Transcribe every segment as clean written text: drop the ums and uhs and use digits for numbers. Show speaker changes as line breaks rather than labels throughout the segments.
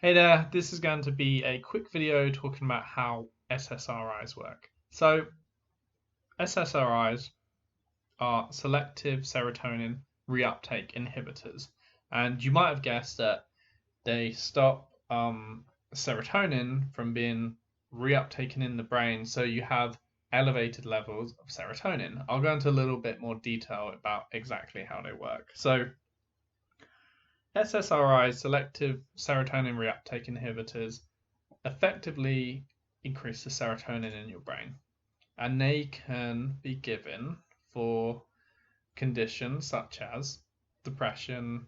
Hey there, this is going to be a quick video talking about how SSRIs work. So, SSRIs are selective serotonin reuptake inhibitors, and you might have guessed that they stop serotonin from being reuptaken in the brain, so you have elevated levels of serotonin. I'll go into a little bit more detail about exactly how they work. So, SSRIs, selective serotonin reuptake inhibitors, effectively increase the serotonin in your brain. And they can be given for conditions such as depression,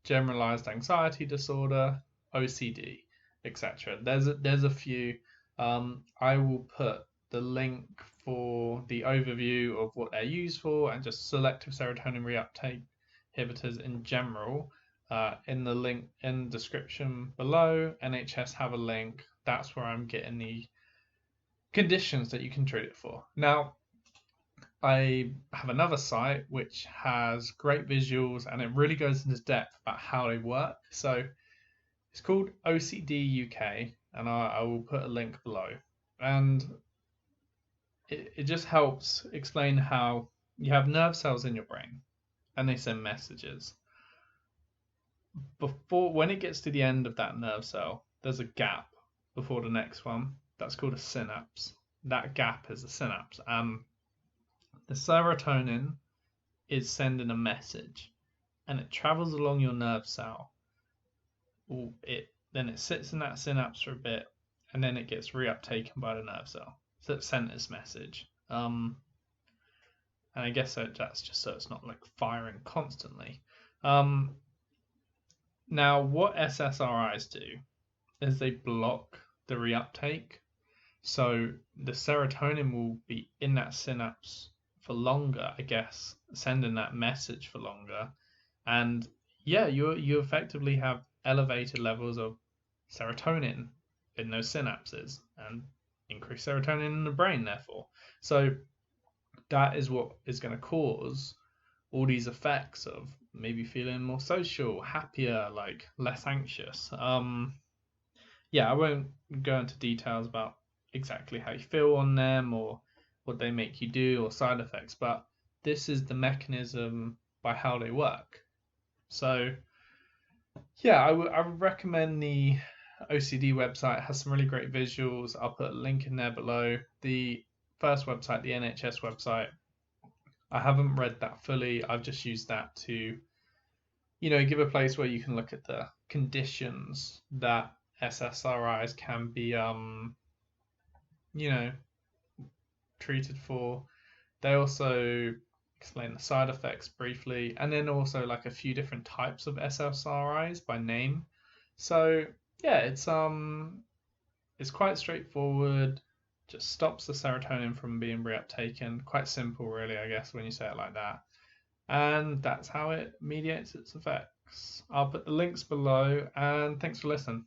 generalized anxiety disorder, OCD, etc. There's a few. I will put the link for the overview of what they're used for and just selective serotonin reuptake inhibitors in general in the link in the description below. NHS have a link. That's where I'm getting the conditions that you can treat it for. Now, I have another site which has great visuals and it really goes into depth about how they work. So it's called OCD UK, and I will put a link below. And it just helps explain how you have nerve cells in your brain and they send messages. When it gets to the end of that nerve cell, there's a gap before the next one. That's called a synapse. That gap is a synapse. The serotonin is sending a message, and it travels along your nerve cell. Then it sits in that synapse for a bit, and then it gets reuptaken by the nerve cell. So it sent this message. And I guess that's just so it's not like firing constantly. Now, what SSRIs do is they block the reuptake. So the serotonin will be in that synapse for longer, I guess, sending that message for longer. And yeah, you effectively have elevated levels of serotonin in those synapses and increased serotonin in the brain, therefore. So that is what is going to cause all these effects of maybe feeling more social, happier, like less anxious. Yeah, I won't go into details about exactly how you feel on them or what they make you do or side effects, but this is the mechanism by how they work. So, yeah, I would recommend the OCD website. It has some really great visuals. I'll put a link in there below. The first website, the NHS website, I haven't read that fully. I've just used that to, give a place where you can look at the conditions that SSRIs can be, treated for. They also explain the side effects briefly, and then also like a few different types of SSRIs by name. So yeah, it's quite straightforward. Just stops the serotonin from being reuptaken. Quite simple, really, I guess, when you say it like that. And that's how it mediates its effects. I'll put the links below, and thanks for listening.